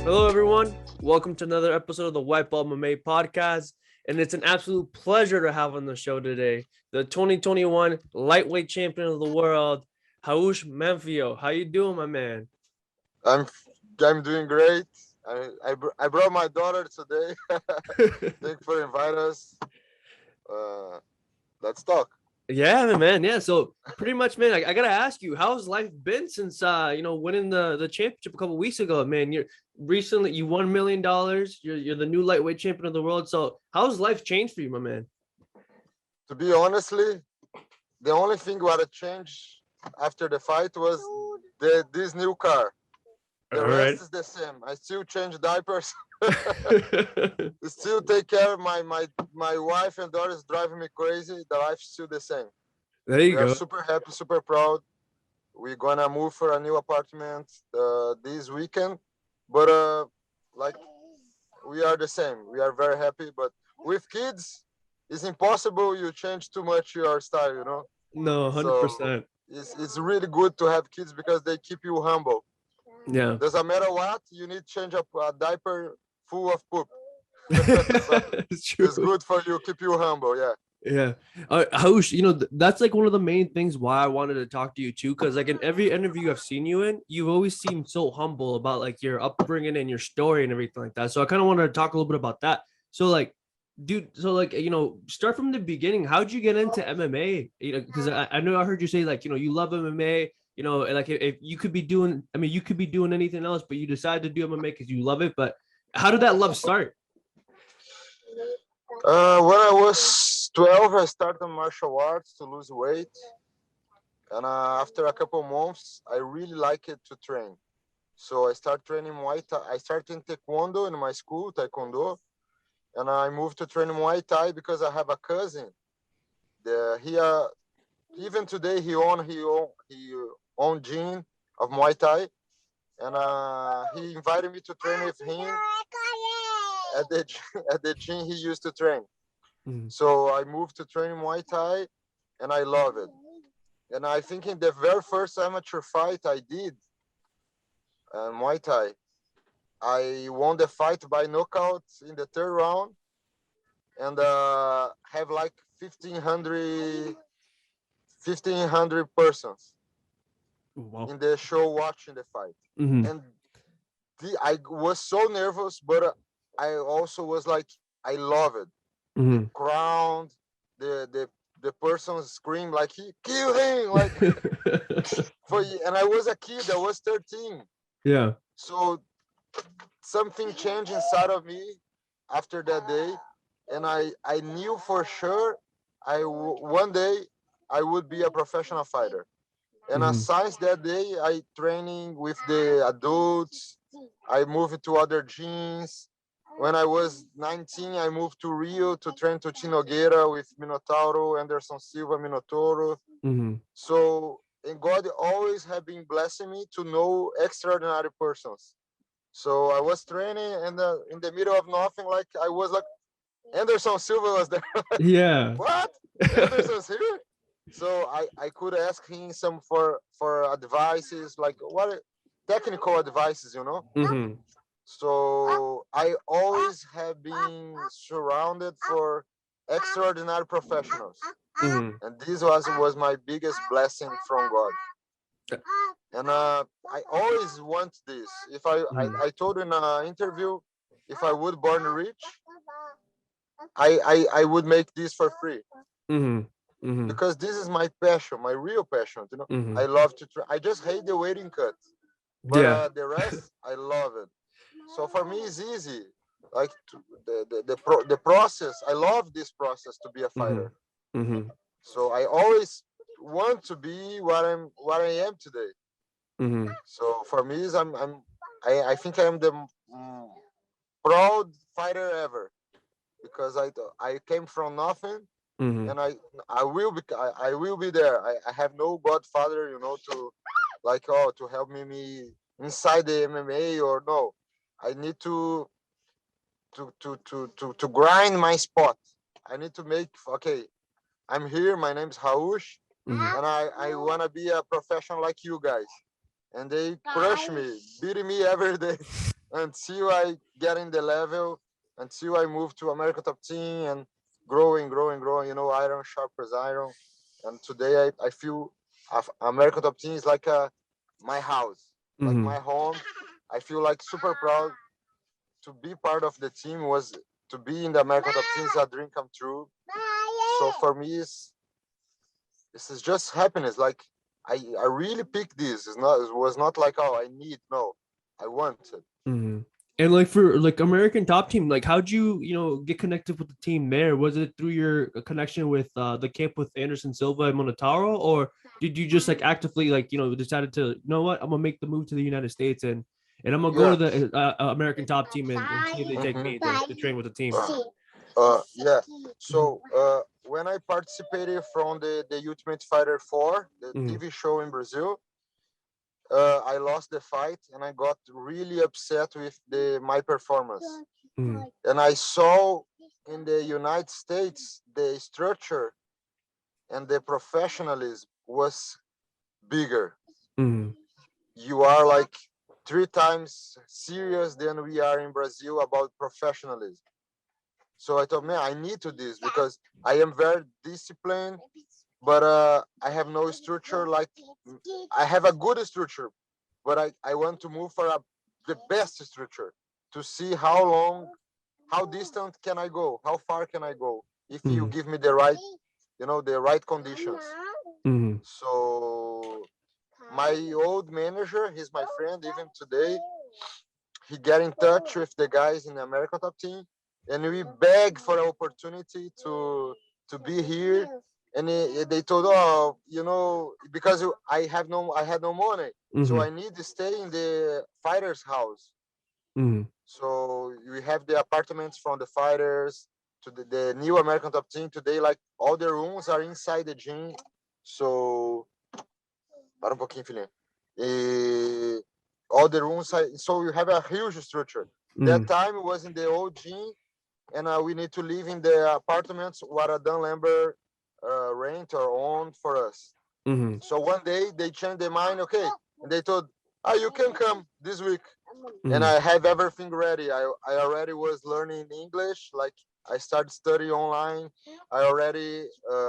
Hello, everyone. Welcome to another episode of the White Belt MMA podcast. And it's an absolute pleasure to have on the show today the 2021 lightweight champion of the world, Raush Manfio. How you doing, my man? I'm doing great. I brought my daughter today. Thanks for inviting us. Let's talk. Yeah, man. Yeah. So pretty much, man, I gotta ask you, how's life been since winning the championship a couple weeks ago, man? You won $1 million. You're the new lightweight champion of the world. So how's life changed for you, my man? To be honestly, the only thing what changed after the fight was this new car. The All rest right. is the same. I still change diapers. Still take care of my wife and daughters driving me crazy. The life's still the same. There you We are go. super happy, super proud. We're gonna move for a new apartment this weekend, but like we are the same. We are very happy, but with kids, it's impossible. You change too much your style, you know. No, So 100%. it's really good to have kids because they keep you humble. Yeah. Doesn't matter what you need, change up a diaper full of poop. So It's it's true. good for you, keep you humble. Yeah. Yeah. Haush, that's like one of the main things why I wanted to talk to you too. Cause like in every interview I've seen you in, you've always seemed so humble about like your upbringing and your story and everything like that. So I kind of wanted to talk a little bit about that. So like, dude, start from the beginning. How'd you get into MMA? Because I know I heard you say like, you love MMA, and like if you could be doing, I mean, you could be doing anything else, but you decided to do MMA because you love it. But how did that love start? When I was 12, I started martial arts to lose weight, and after a couple months, I really liked it to train. So I started training Muay Thai. I started in Taekwondo in my school, Taekwondo, and I moved to train Muay Thai because I have a cousin. Even today he own gym of Muay Thai, and he invited me to train with him at the at the gym he used to train. Mhm. So I moved to train Muay Thai, and I love it. And I think in the very first amateur fight I did Muay Thai, I won the fight by knockout in the third round, and have like 1,500 persons Wow. in the show watching the fight. Hmm. And I was so nervous, but I also was like, I love it. The Hmm. crowd, the person scream like he kill him, like and I was a kid, I was 13. Yeah. So something changed inside of me after that day, and I knew for sure one day I would be a professional fighter. And Hmm. since that day, I training with the adults. I moved to other gyms. When I was 19, I moved to Rio to train to Nogueira with Minotauro, Anderson Silva, Minotauro. Hmm. So, and God always have been blessing me to know extraordinary persons. So I was training, and in the middle of nothing, like I was like, Anderson Silva was there. Yeah. What? Anderson's here? So I could ask him some for advices, like what technical advices, you know. Hmm. So I always have been surrounded for extraordinary professionals, Hmm. and this was my biggest blessing from God. And I always want this. If I told in an interview, if I would born rich, I would make this for free Hmm. Hmm. because this is my passion, my real passion. You know, Hmm. I love to try. I just hate the waiting cut, but Yeah. the rest I love it. So for me, it's easy. Like the process. I love this process to be a Hmm. fighter. Hmm. So I always want to be what I am today. Hmm. So for me, is I think I'm the proud fighter ever because I came from nothing, Hmm. and I will be there. I have no godfather, you know, to like to help me inside the MMA or no. I need to grind my spot. I need to make, okay, I'm here, my name is Raush, and I want to be a professional like you guys. And they crush me, beating me every day until I get in the level, until I move to American Top Team and growing, iron sharp as iron. And today I feel American Top Team is like my house, like my home. I feel like super proud to be part of the team. Was to be in the American Top Team is a dream come true. So for me, this is just happiness. Like I really picked this. It was not like, oh, I need, no, I wanted. And like for like American Top Team, like how'd you get connected with the team there? Was it through your connection with the camp with Anderson Silva and Monotaro, or did you just like actively like decided to, you know what, I'm gonna make the move to the United States and I'm gonna go to the American Top Team and see if they take me to train with the team? Yeah. So when I participated from the Ultimate Fighter 4, the TV show in Brazil, I lost the fight and I got really upset with my performance. And I saw in the United States the structure and the professionalism was bigger. You are like 3 times serious than we are in Brazil about professionalism. So I thought, man, I need to this because I am very disciplined, but I have no structure. Like I have a good structure, but I want to move for the best structure to see how distant can I go, how far can I go if you give me the right, the right conditions. So my old manager, he's my friend even today. He get in touch with the guys in the American Top Team, and we beg for an opportunity to be here. And they told, oh, because I had no money, so I need to stay in the fighters' house. So we have the apartments from the fighters to the new American Top Team today. Like all the rooms are inside the gym. So, para pouquinho, filhinha. All the rooms, so you have a huge structure. That time it was in the old gym, and we need to live in the apartments what Dan Lambert rent or owned for us. So one day they changed their mind, okay, and they told, you can come this week. And I have everything ready. I already was learning English, like I started studying online. I already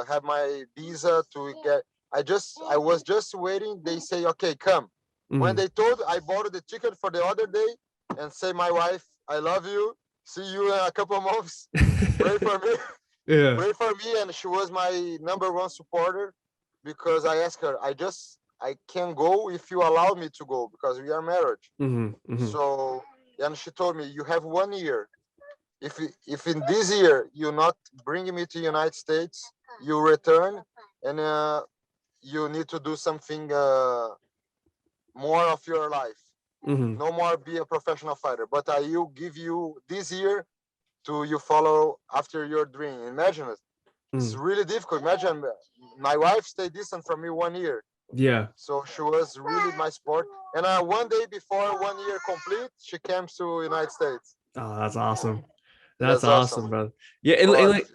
have my visa to get. I was just waiting. They say, okay, come. When they told, I bought the ticket for the other day and say, my wife, I love you. See you in a couple of months. Pray for me. Yeah. Pray for me. And she was my number one supporter because I asked her, I can go if you allow me to go because we are married. So, and she told me, you have 1 year. If in this year you not bring me to United States, you return and you need to do something more of your life. No more be a professional fighter, but I will give you this year to you follow after your dream. Imagine it. It's really difficult. Imagine my wife stayed distant from me 1 year. Yeah. So she was really my sport. And one day before 1 year complete, she came to United States. Oh, that's awesome. That's awesome, brother. Yeah, and like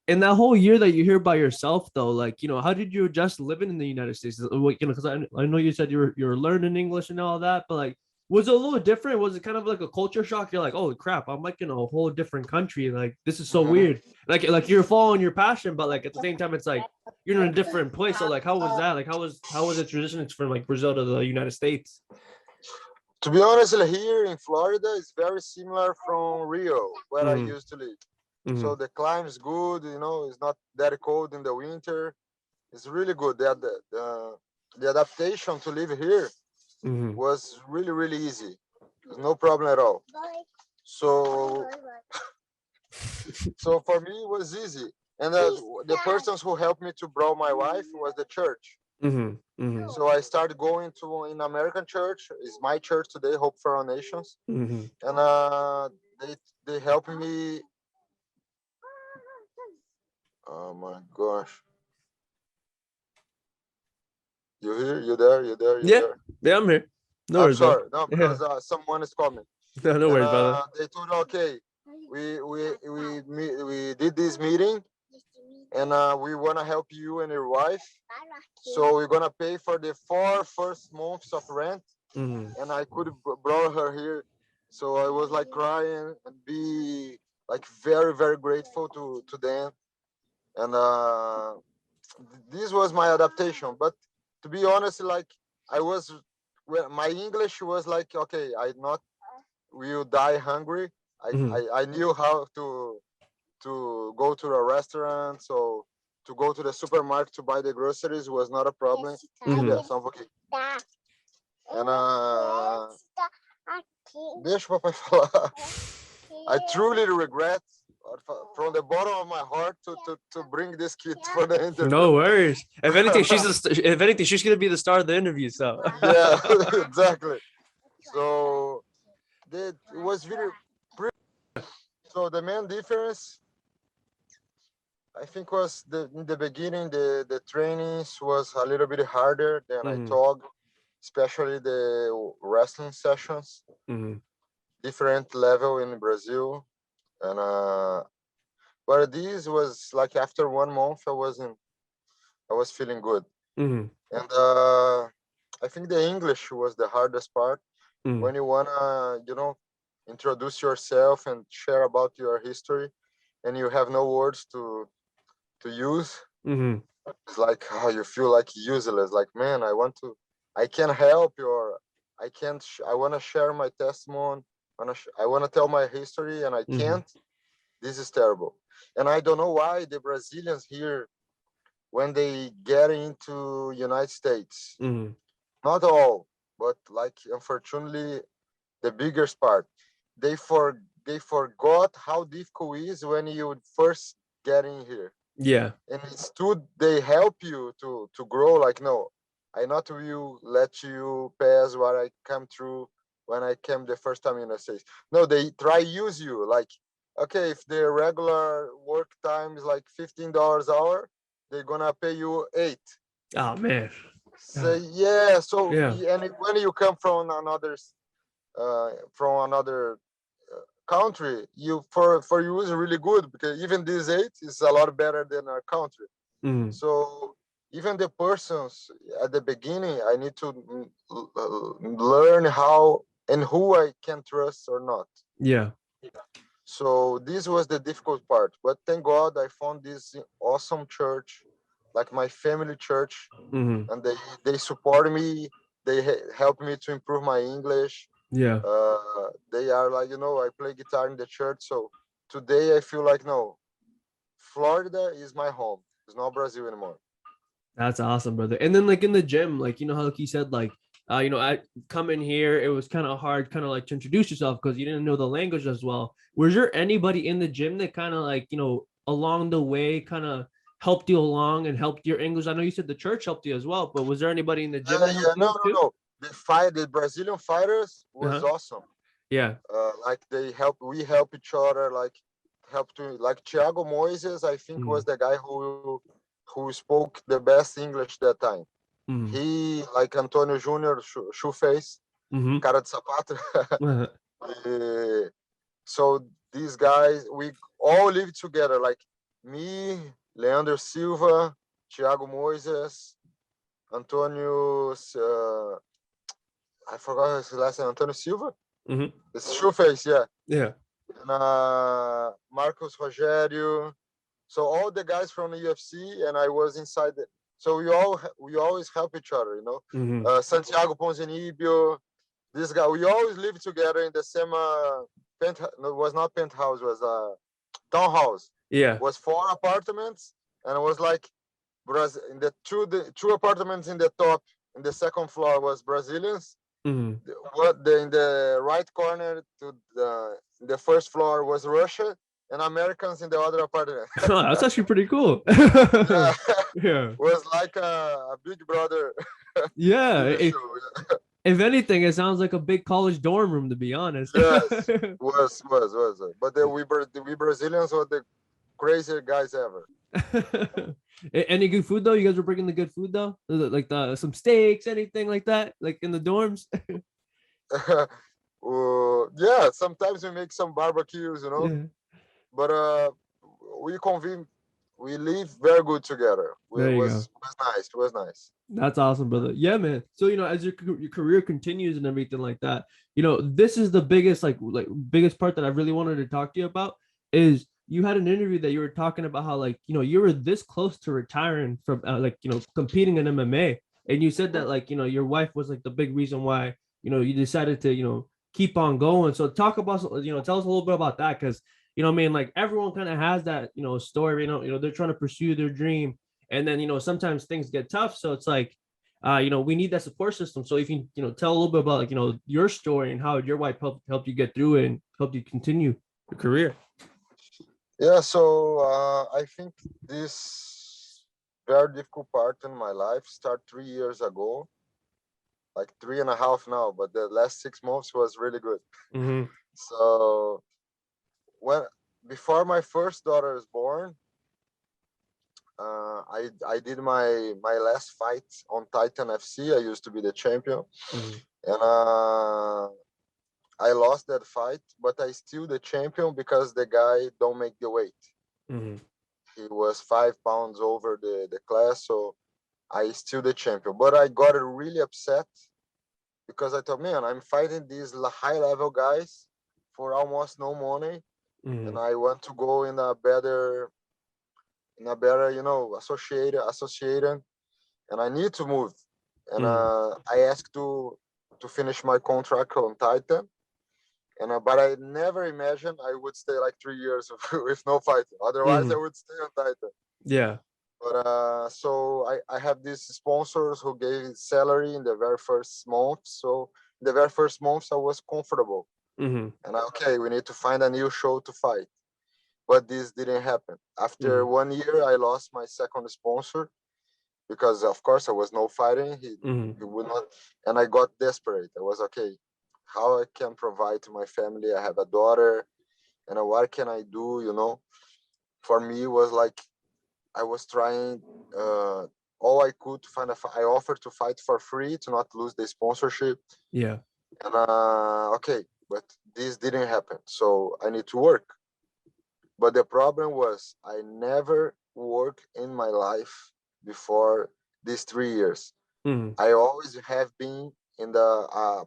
in that whole year that you're here by yourself, though, like how did you adjust living in the United States? Because I know you said you're learning English and all that, but like, was it a little different? Was it kind of like a culture shock? You're like, oh crap, I'm like in a whole different country. Like this is so weird. Like you're following your passion, but like at the same time, it's like you're in a different place. So like, how was that? Like how was it transitioning from like Brazil to the United States? To be honest, here in Florida, it's very similar from Rio, where I used to live. So the climate is good, it's not that cold in the winter. It's really good. The adaptation to live here was really, really easy. There's no problem at all. So for me, it was easy. And the persons who helped me to bring my wife was the church. So I started going to in American church. It's my church today, Hope for All Nations. And they helped me. Oh my gosh. You here? You there? You there? You there? Yeah, I'm here. No I'm worries, sorry. bro. No, because someone is coming. No worries, brother. They told, okay, we did this meeting, and we want to help you and your wife. So we're gonna pay for the 4 first months of rent, and I could brought her here. So I was like crying and be like very very grateful to them, and this was my adaptation. But to be honest, like I was, well, my English was like, okay, I not will die hungry. I knew how to go to a restaurant, so to go to the supermarket to buy the groceries was not a problem. Yeah, só um pouquinho. And deixa o papai falar. I truly regret from the bottom of my heart to bring this kid for the interview. No worries. If anything, she's gonna be the star of the interview. So yeah, exactly. So it was very. So the main difference, I think, was in the beginning the trainings was a little bit harder than I thought, especially the wrestling sessions. Different level in Brazil, and but this was like after 1 month I was feeling good, and I think the English was the hardest part when you wanna introduce yourself and share about your history, and you have no words to use. It's like you feel like useless. Like, man, I can help you, or I can't. I want to share my testimony. I want to tell my history, and I can't. This is terrible. And I don't know why the Brazilians here, when they get into United States, not all, but like unfortunately, the biggest part, they forgot how difficult it is when you first get in here. yeah, And instead they help you to grow. Like, no, I not will let you pass what I come through when I came the first time in the States. No, they try use you. Like, okay, if the regular work time is like $15 hour, they're gonna pay you 8. oh man, Say yeah. So yeah, and when you come from another country, you for you is really good, because even this 8 is a lot better than our country. So even the persons at the beginning, I need to learn how and who I can trust or not. yeah, So this was the difficult part, but thank God I found this awesome church, like my family church, and they support me. They help me to improve my English. yeah. They are like, I play guitar in the church. So today I feel like, no, Florida is my home. It's not Brazil anymore. That's awesome, brother. And then like in the gym, like how like you said, like I come in here, it was kind of hard, kind of like to introduce yourself because you didn't know the language as well. Was there anybody in the gym that kind of like along the way kind of helped you along and helped your English? I know you said the church helped you as well, but was there anybody in the gym that helped you too? No. The Brazilian fighters was awesome. Yeah. Like we help each other, like help to, like Thiago Moises, I think was the guy who spoke the best English that time. He, like Antonio Junior, Shoeface, cara de sapato. So these guys, we all live together, like me, Leandro Silva, Thiago Moises, Antonio, I forgot his last name, Antonio Silva? It's Shoeface, yeah. Yeah. And, Marcos Rogério. So all the guys from the UFC, and I was inside it. So we always help each other, Santiago Ponzinibbio, this guy. We always live together in the same no, it was not penthouse, it was townhouse. Yeah. It was 4 apartments, and it was like in the two apartments in the top, in the second floor was Brazilians. In the right corner to the first floor was Russia, and Americans in the other apartment. That's actually pretty cool. Yeah. Was like a big brother. Yeah. If anything, it sounds like a big college dorm room, to be honest. Yes, was. But we Brazilians were the craziest guys ever. Any good food though? You guys were bringing the good food though, like some steaks, anything like that, like in the dorms. Yeah, sometimes we make some barbecues, Yeah. but we live very good together. There It you go. was nice. It was nice. That's awesome, brother. Yeah, man. So as your career continues and everything like that, this is the biggest biggest part that I really wanted to talk to you about is you had an interview that you were talking about how you were this close to retiring from competing in MMA, and you said that your wife was like the big reason why you decided to keep on going. So talk about tell us a little bit about that because I mean like everyone kind of has that story. They're trying to pursue their dream and then sometimes things get tough, so it's like we need that support system. So if you tell a little bit about your story and how your wife helped you get through it and helped you continue your career. Yeah, so I think this very difficult part in my life started 3 years ago, like 3.5 now, but the last 6 months was really good. Mm-hmm. So when before my first daughter is born, I did my last fight on Titan FC. I used to be the champion, Mm-hmm. and I lost that fight, but I still the champion because the guy don't make the weight. Mm-hmm. He was 5 pounds over the class, so I still the champion. But I got really upset because I thought, man, I'm fighting these high level guys for almost no money, Mm-hmm. and I want to go in a better, associated, and I need to move. And Mm-hmm. I asked to finish my contract on Titan, and but I never imagined I would stay like 3 years with no fighting. Otherwise, Mm-hmm. I would stay on Titan. Yeah. But so I have these sponsors who gave salary in the very first month. So in the very first months, I was comfortable. Mm-hmm. And okay, we need to find a new show to fight. But this didn't happen. After Mm-hmm. 1 year, I lost my second sponsor because, of course, I was no fighting. Mm-hmm. He would not. And I got desperate. I was okay, how I can provide to my family. I have a daughter. And what can I do? For me, it was like I was trying all I could to find I offered to fight for free to not lose the sponsorship. Yeah. And okay, but this didn't happen. So I need to work. But the problem was I never worked in my life before these 3 years. Mm-hmm. I always have been in the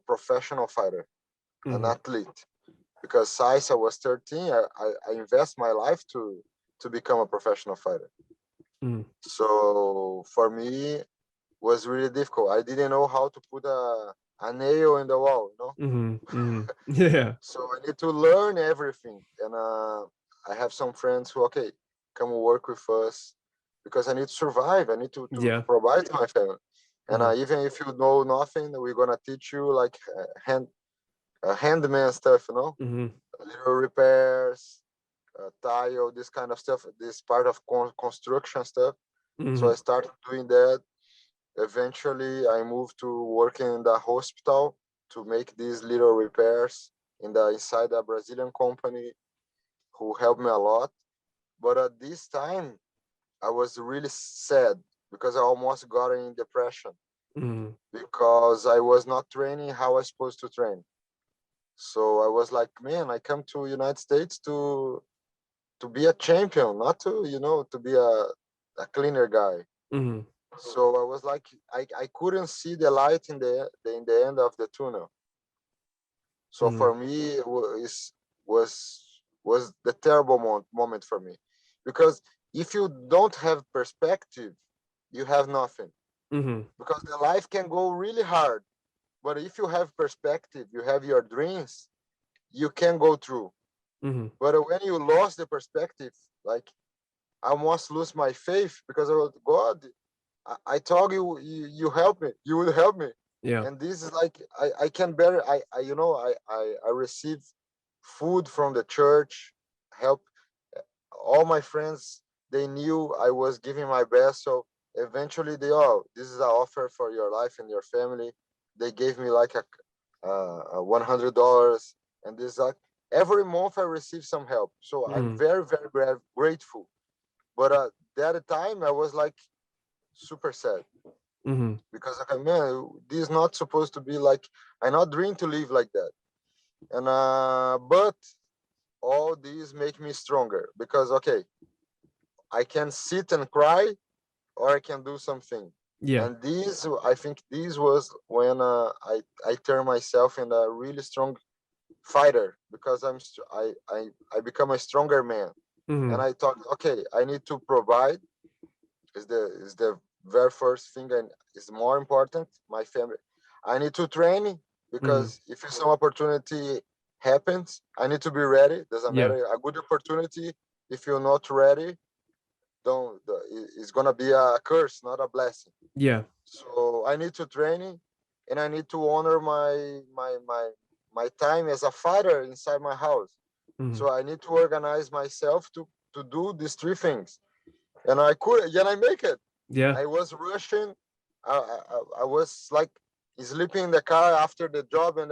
professional fighter, an Mm-hmm. athlete. Because since I was 13, I invest my life to become a professional fighter. Mm-hmm. So for me, was really difficult. I didn't know how to put a nail in the wall. Mm-hmm. Mm-hmm. Yeah. So I need to learn everything. And I have some friends who, okay, come work with us because I need to survive. I need to Yeah. provide to my family. And Mm-hmm. even if you know nothing, we're gonna teach you like handman stuff. Mm-hmm. Little repairs, tile, this kind of stuff. This part of construction stuff. So Mm-hmm. I started doing that. Eventually, I moved to working in the hospital to make these little repairs inside a Brazilian company who helped me a lot. But at this time, I was really sad because I almost got in depression Mm-hmm. because I was not training how I was supposed to train. So I was like, man, I come to United States to be a champion, not to be a cleaner guy. Mm-hmm. So I was like, I couldn't see the light in the end of the tunnel. So Mm-hmm. for me, it was the terrible moment for me, because if you don't have perspective, you have nothing. Mm-hmm. Because the life can go really hard, but if you have perspective, you have your dreams, you can go through. Mm-hmm. But when you lost the perspective, like I almost lose my faith because I was God. I told you help me. You would help me. Yeah. And this is like I can better I receive food from the church, help all my friends. They knew I was giving my best. So eventually they this is an offer for your life and your family. They gave me like a $100, and this like every month I receive some help. So I'm Mm-hmm. very very grateful. But that time I was like super sad Mm-hmm. because like man, this is not supposed to be like. I not dream to live like that. And but all these make me stronger because okay, I can sit and cry or I can do something. Yeah. And these, I think, this was when I turned myself in a really strong fighter because I become a stronger man. And Mm-hmm. I thought, okay, I need to provide is the very first thing and is more important. My family, I need to train Mm-hmm. because if some opportunity happens, I need to be ready. Doesn't Yeah. matter a good opportunity. If you're not ready, don't. It's gonna be a curse, not a blessing. Yeah. So I need to train, and I need to honor my time as a fighter inside my house. Mm-hmm. So I need to organize myself to do these three things, and I could, and I make it. Yeah. I was rushing. I was like sleeping in the car after the job, and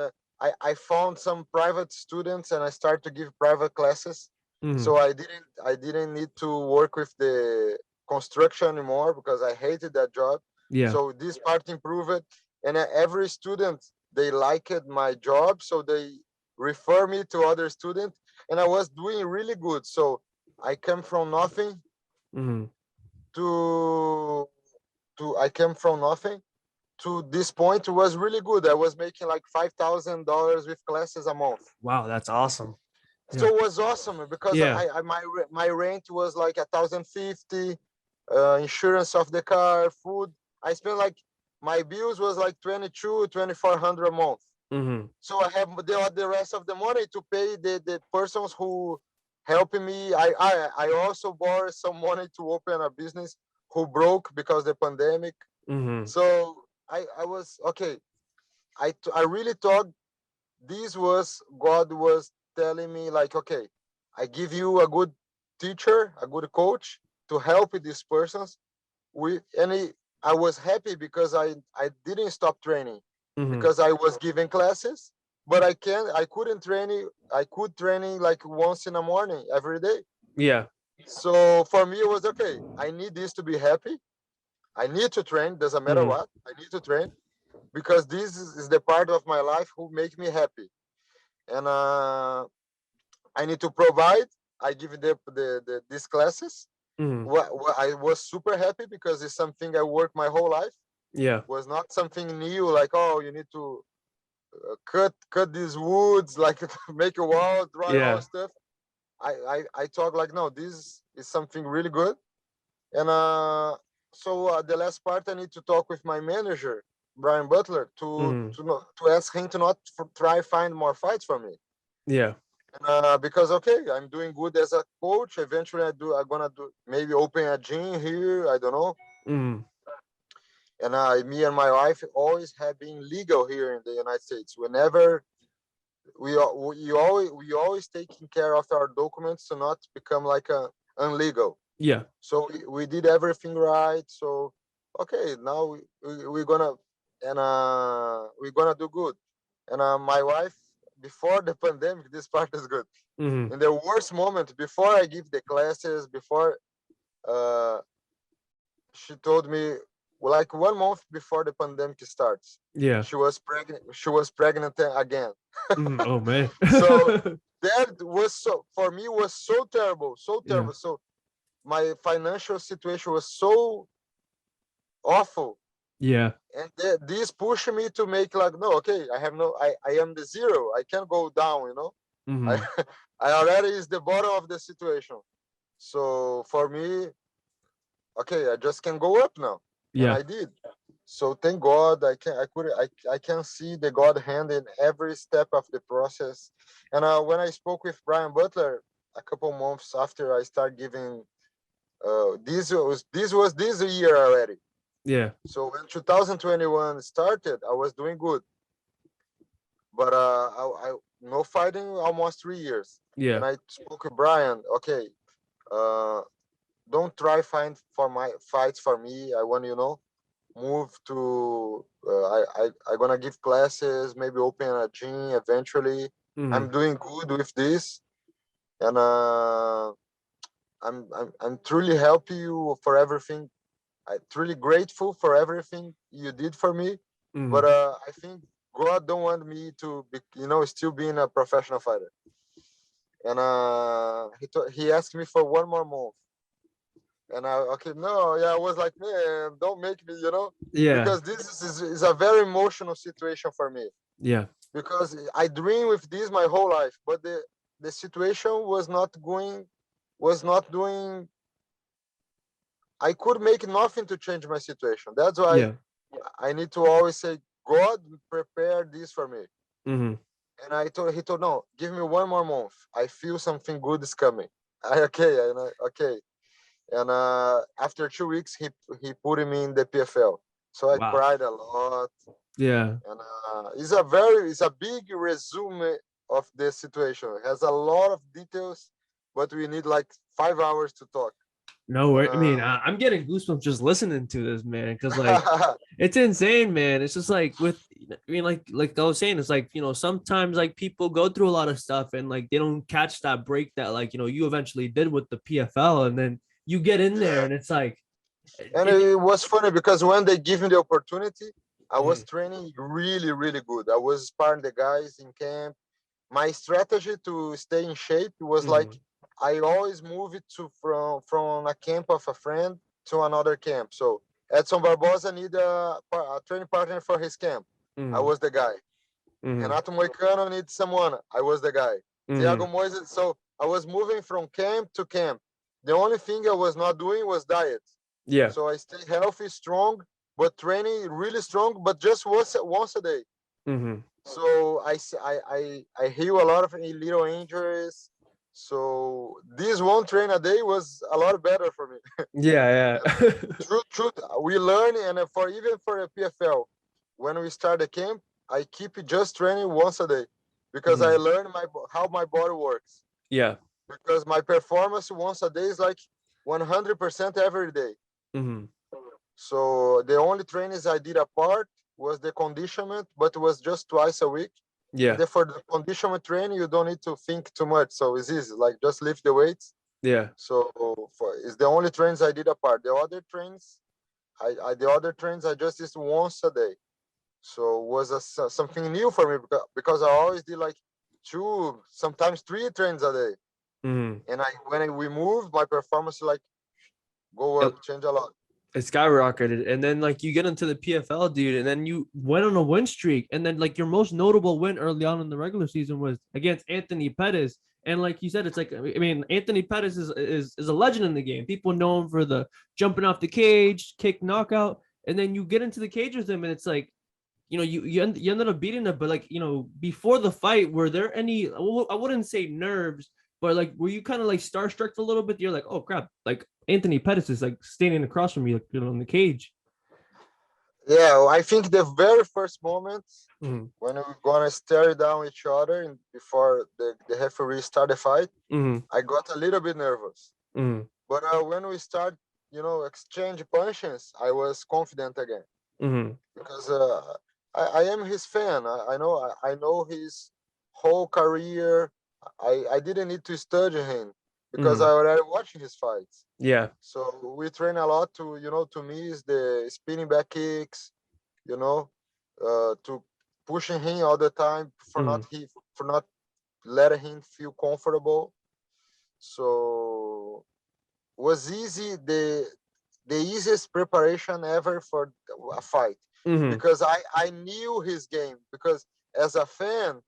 I found some private students, and I started to give private classes. Mm-hmm. So I didn't need to work with the construction anymore because I hated that job. Yeah. So this part improved, and every student they liked my job, so they refer me to other students, and I was doing really good. So I came from nothing Mm-hmm. to I came from nothing to this point was really good. I was making like $5,000 with classes a month. Wow, that's awesome. So Yeah. it was awesome because Yeah. my rent was like 1,050, insurance of the car, food. I spent like my bills was like 2,400 a month. Mm-hmm. So I have the rest of the money to pay the persons who helping me. I also borrowed some money to open a business who broke because the pandemic. Mm-hmm. So I was okay. I really thought this was God was telling me like, okay, I give you a good teacher, a good coach to help these persons. I was happy because I didn't stop training Mm-hmm. because I was giving classes, but I couldn't train I could training like once in the morning every day. Yeah. So for me it was okay. I need this to be happy. I need to train, doesn't matter Mm-hmm. what. I need to train because this is the part of my life who make me happy. And I need to provide. I give these classes. Mm-hmm. I was super happy because it's something I worked my whole life. Yeah. Was not something new like, oh, you need to cut these woods, like make a wall, drywall Yeah. stuff. I talk like, no, this is something really good. And so the last part I need to talk with my manager Brian Butler Mm-hmm. to ask him to not try find more fights for me. Yeah. And, because okay, I'm doing good as a coach. Eventually I'm gonna do maybe open a gym here, I don't know. Mm-hmm. And me and my wife always have been legal here in the United States. Whenever we always taking care of our documents to not become like a illegal. Yeah. So we did everything right. So okay, now we're gonna and we're gonna do good. And my wife, before the pandemic, this part is good. Mm-hmm. In the worst moment, before I give the classes, before uh, she told me like 1 month before the pandemic starts, Yeah. she was pregnant. She was pregnant again. Mm-hmm. Oh man. So that was so for me was so terrible, so Yeah. terrible. So my financial situation was so awful, Yeah. and this pushed me to make like, no, okay, I am the zero. I can't go down. I Mm-hmm. I already is the bottom of the situation. So for me, okay, I just can go up now, and Yeah. I did. So thank God I can see the God hand in every step of the process. And when I spoke with Brian Butler a couple months after I started giving, this was this year already. Yeah. So when 2021 started, I was doing good, but I no fighting almost 3 years. Yeah. And I spoke with Brian. Okay, uh, don't try find for my fights for me. I want move to I gonna give classes, maybe open a gym eventually. Mm-hmm. I'm doing good with this, and I'm truly happy you for everything. I'm truly grateful for everything you did for me. Mm-hmm. But I think God don't want me to be, still being a professional fighter. and he asked me for one more month. And I was like, man, don't make me, Yeah. because this is a very emotional situation for me, Yeah. because I dream with this my whole life, but the situation was not doing. I could make nothing to change my situation. That's why Yeah. I need to always say, God prepared this for me. Mm-hmm. And he told, no, give me one more month. I feel something good is coming. Okay. And after 2 weeks, he put me in the PFL. So I Wow. cried a lot. Yeah. And it's a big resume of the situation. It has a lot of details, but we need like 5 hours to talk. No, And I mean, I'm getting goosebumps just listening to this, man, because like it's insane, man. It's just like I mean, like I was saying, it's like sometimes like people go through a lot of stuff and like they don't catch that break that like you eventually did with the PFL, and then you get in there yeah. and it's like And it. it was funny because when they give me the opportunity, I was Mm, training really, really good. I was sparring the guys in camp. My strategy to stay in shape was like mm, I always move it to from a camp of a friend to another camp. So Edson Barbosa need a training partner for his camp. I mm, was the guy. mm, Renato Moicano needs someone. I was the guy. Thiago mm. Moises. So I was moving from camp to camp. The only thing I was not doing was diet. Yeah. So I stay healthy, strong, but training really strong, but just once a day. Mm-hmm. So I heal a lot of little injuries. So this one train a day was a lot better for me. Yeah. Yeah. Truth, we learn, and for even for a PFL, when we start the camp, I keep just training once a day because I Mhm. learn how my body works. Yeah. Because my performance once a day is like 100% every day. Mhm. So the only trainings I did apart was the conditionment, but it was just twice a week. And Yeah. then for the conditionment training, you don't need to think too much. So it's easy, like just lift the weights. Yeah. So it's the only trains I did apart. The other trains I just did once a day. So it was something new for me because I always did like two, sometimes three trains a day. Mhm. And we moved, my performance like go It, up, change a lot. it skyrocketed, and then like you get into the PFL, dude, and then you went on a win streak, and then like your most notable win early on in the regular season was against Anthony Pettis. And like you said, it's like I mean, Anthony Pettis is a legend in the game. People know him for the jumping off the cage, kick, knockout, and then you get into the cage with him, and it's like you ended up beating him, but like before the fight, were there any? I wouldn't say nerves, but like were you kind of like starstruck a little bit? You're like, oh crap, like Anthony Pettis is like standing across from you, like in the cage. Yeah, I think the very first moment Mm-hmm. when we're gonna stare down each other and before the referee start the fight, Mm-hmm. I got a little bit nervous. Mm-hmm. But when we start, exchange punches, I was confident again Mm-hmm. because I am his fan. I know his whole career. I didn't need to study him because Mm-hmm. I already watching his fights. Yeah. So we train a lot to me is the spinning back kicks, to pushing him all the time Mm-hmm. for not letting him feel comfortable. So was easy the easiest preparation ever for a fight Mm-hmm. because I knew his game because as a fan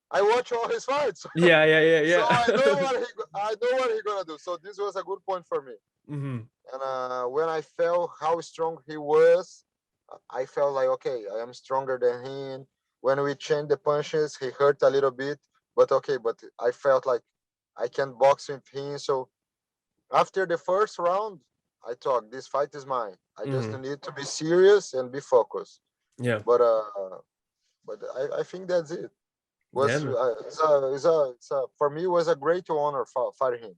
I watch all his fights. Yeah. Yeah. Yeah. So Yeah. I know what he gonna do. So this was a good point for me. Mm-hmm. And when I felt how strong he was, I felt like okay, I am stronger than him. When we changed the punches, he hurt a little bit, but okay. But I felt like I can box with him. So after the first round, I thought this fight is mine. I just Mm-hmm. need to be serious and be focused. Yeah. But I think that's it. Yeah, Was man. for me it was a great honor for fighting him.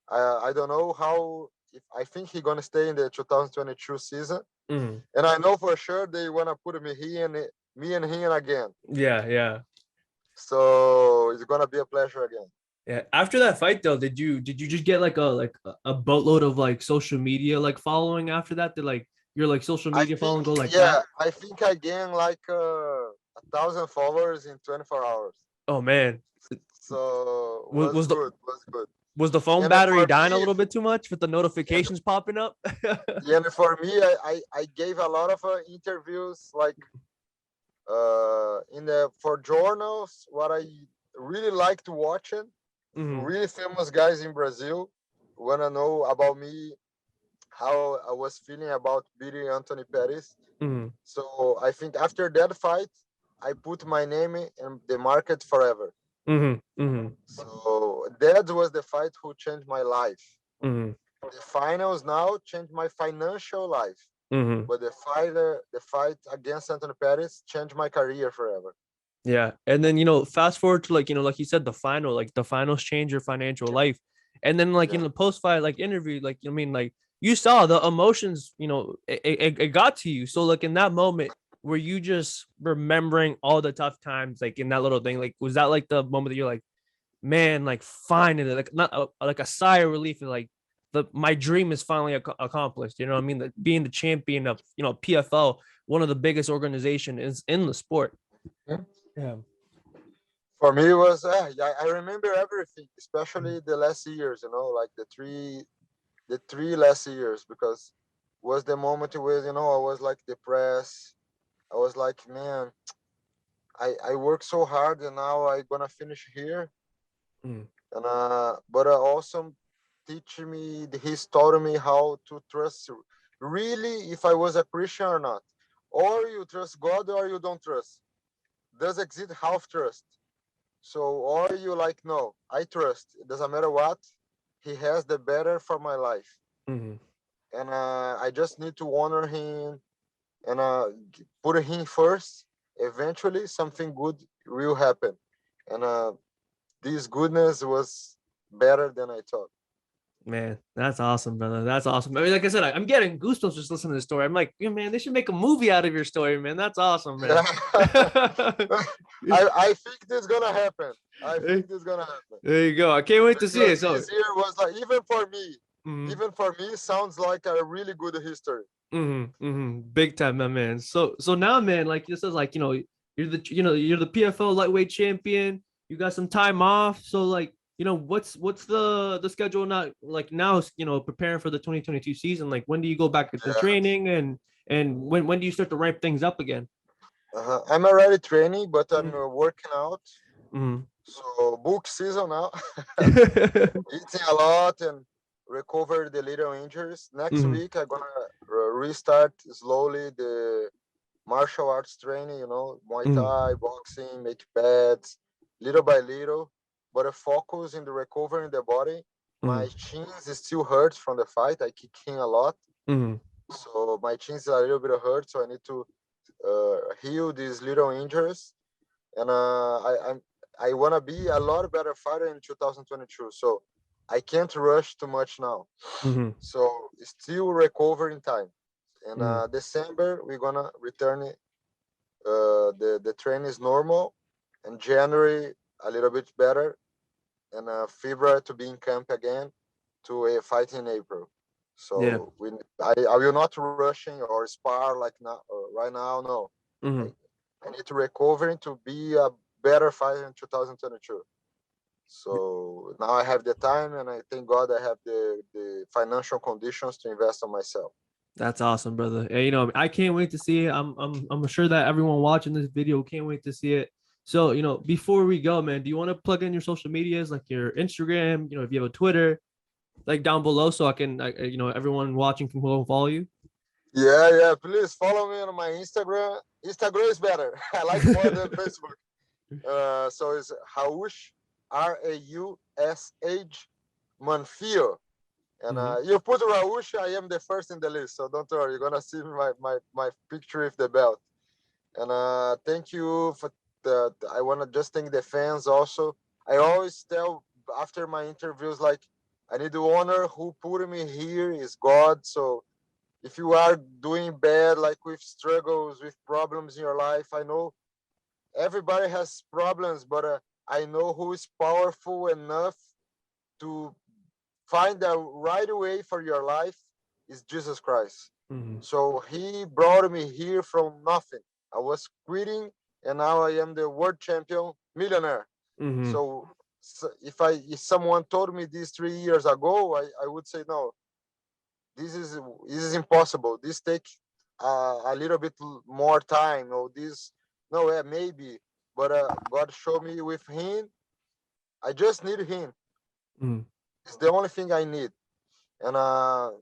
I don't know how if I think he's gonna stay in the 2022 season, Mm-hmm. and I know for sure they wanna put me and him again. Yeah. Yeah. So it's gonna be a pleasure again. Yeah. After that fight though, did you just get like a boatload of like social media like following after that? Did like your like social I media following think go like yeah, that? I think I gained like 1,000 followers in 24 hours. Oh man. So Was, was the was good. was the phone And then battery for dying a me, little bit too much with the and, notifications popping up? and for me, I gave a lot of interviews like in the for journals. What I really liked watching, Mm-hmm. really famous guys in Brazil wanna know about me, how I was feeling about beating Anthony Pettis. Mm-hmm. So I think after that fight, I put my name in the market forever. Mm-hmm. Mm-hmm. So that was the fight who changed my life. Mm-hmm. The finals now changed my financial life, Mm-hmm. but the fight against Anthony Pettis changed my career forever. Yeah. And then, fast forward to like, like you said, the final, like the finals change your financial life. And then like, Yeah, the post fight, like interview, like, I mean, like you saw the emotions, it got to you. So like in that moment, were you just remembering all the tough times, like in that little thing? Like, was that like the moment that you're like, man, like finally, like not like a sigh of relief, and like my dream is finally accomplished. You know what I mean? That being the champion of PFL, one of the biggest organizations in the sport. Yeah. for me it was yeah, I remember everything, especially the last years. Like the three last years, because was the moment where I was like depressed. I was like, man, I work so hard and now I gonna finish here. Mm, And but also he's taught me how to trust really, if I was a Christian or not. Or you trust God or you don't trust. Does exist half trust. So or you like, no, I trust. It doesn't matter what. He has the better for my life. mm-hmm. And I just need to honor him and put him first. Eventually something good will happen. And this goodness was better than I thought. Man, that's awesome, brother. That's awesome. I mean, like I said, I'm getting goosebumps just listening to the story. I'm like, yeah, man, they should make a movie out of your story, man. That's awesome, man. Yeah. I think this is gonna happen. I think this is gonna happen. There you go. I can't wait to see it. Because So, this year was like, mhm, even for me, sounds like a really good history. big time, my man. So now, man, like this is like, you're the PFL lightweight champion. You got some time off. So like, what's the schedule not like now, preparing for the 2022 season? Like when do you go back into Yeah. training, and when do you start to ramp things up again? I'm already training, but I'm Mm-hmm. working out. So book season now. Eating a lot and recover the little injuries. Next Mm-hmm. week I'm gonna restart slowly the martial arts training. Muay Mm-hmm. Thai, boxing, make pads, little by little, but a focus in the recovering the body. My chins still hurts from the fight. I kicking a lot, Mm-hmm. so my chins are a little bit hurt. So I need to heal these little injuries, and I wanna be a lot better fighter in 2022. So I can't rush too much now. Mm-hmm. So still recovering time. And Mm-hmm. December we're gonna return it. The train is normal, and January a little bit better, and February to be in camp again to a fight in April. Yeah. So I will not rushing or spar like now right now. No, Mm-hmm. I, I need to recover to be a better fighter in 2022. So now I have the time, and I thank God I have the financial conditions to invest on myself. That's awesome, brother. And, I can't wait to see it. I'm sure that everyone watching this video can't wait to see it. So, before we go, man, do you want to plug in your social medias, like your Instagram, if you have a Twitter, like down below, so I can, everyone watching can go and follow you? Yeah, yeah. Please follow me on my Instagram. Instagram is better. I like more than Facebook. So it's Raush, Raush Manfio. And Mm-hmm. you put Raush, I am the first in the list. So don't worry, you're gonna see my picture with the belt. And thank you for I wanna just thank the fans also. I always tell after my interviews, like, I need to honor who put me here is God. So if you are doing bad, like with struggles, with problems in your life, I know everybody has problems, but I know who is powerful enough to find the right way for your life is Jesus Christ. Mm-hmm. So he brought me here from nothing. I was quitting, and now I am the world champion millionaire. Mm-hmm. So if someone told me this 3 years ago, I would say no. This is impossible. This takes a little bit more time. Or this, no, yeah, maybe. But God showed me with Him. I just need Him. Mm. It's the only thing I need, and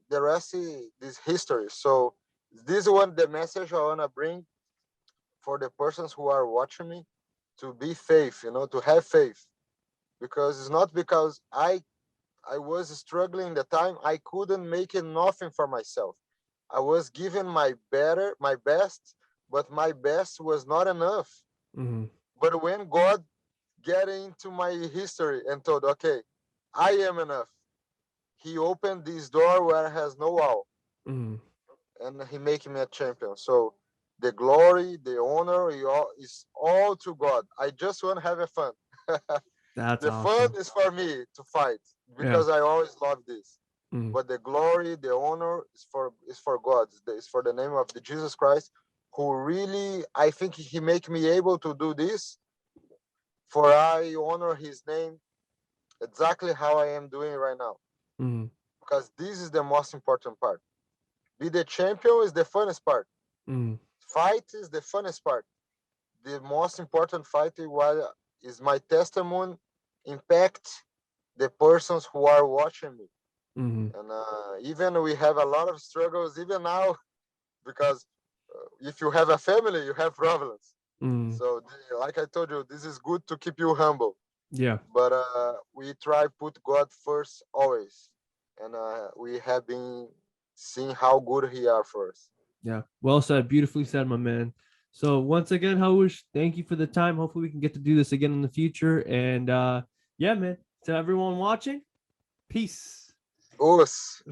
the rest is history. So this one, the message I wanna bring for the persons who are watching me, to be faith, to have faith, because it's not because I was struggling the time. I couldn't make it nothing for myself. I was giving my best, but my best was not enough. Mm. But when God get into my history and told, okay, I am enough, He opened this door where has no wall, Mm. and He make me a champion. So the glory, the honor, is all to God. I just want to have a fun. That's The fun awesome. is for me to fight Yeah. because I always love this. Mm. But the glory, the honor is for God. It's for the name of the Jesus Christ, who really, I think He make me able to do this. For I honor His name exactly how I am doing right now, Mm. because this is the most important part. Be the champion is the funnest part. Mm. Fight is the funnest part. The most important fight is my testimony impact the persons who are watching me. Mm. And even we have a lot of struggles even now, because if you have a family, you have problems. Mm. So like I told you, this is good to keep you humble, Yeah. but we try put God first always, and we have been seeing how good He are for us. Yeah. Well said. Beautifully said, my man. So once again, Haush, thank you for the time. Hopefully we can get to do this again in the future. And yeah, man. To everyone watching, peace. Us.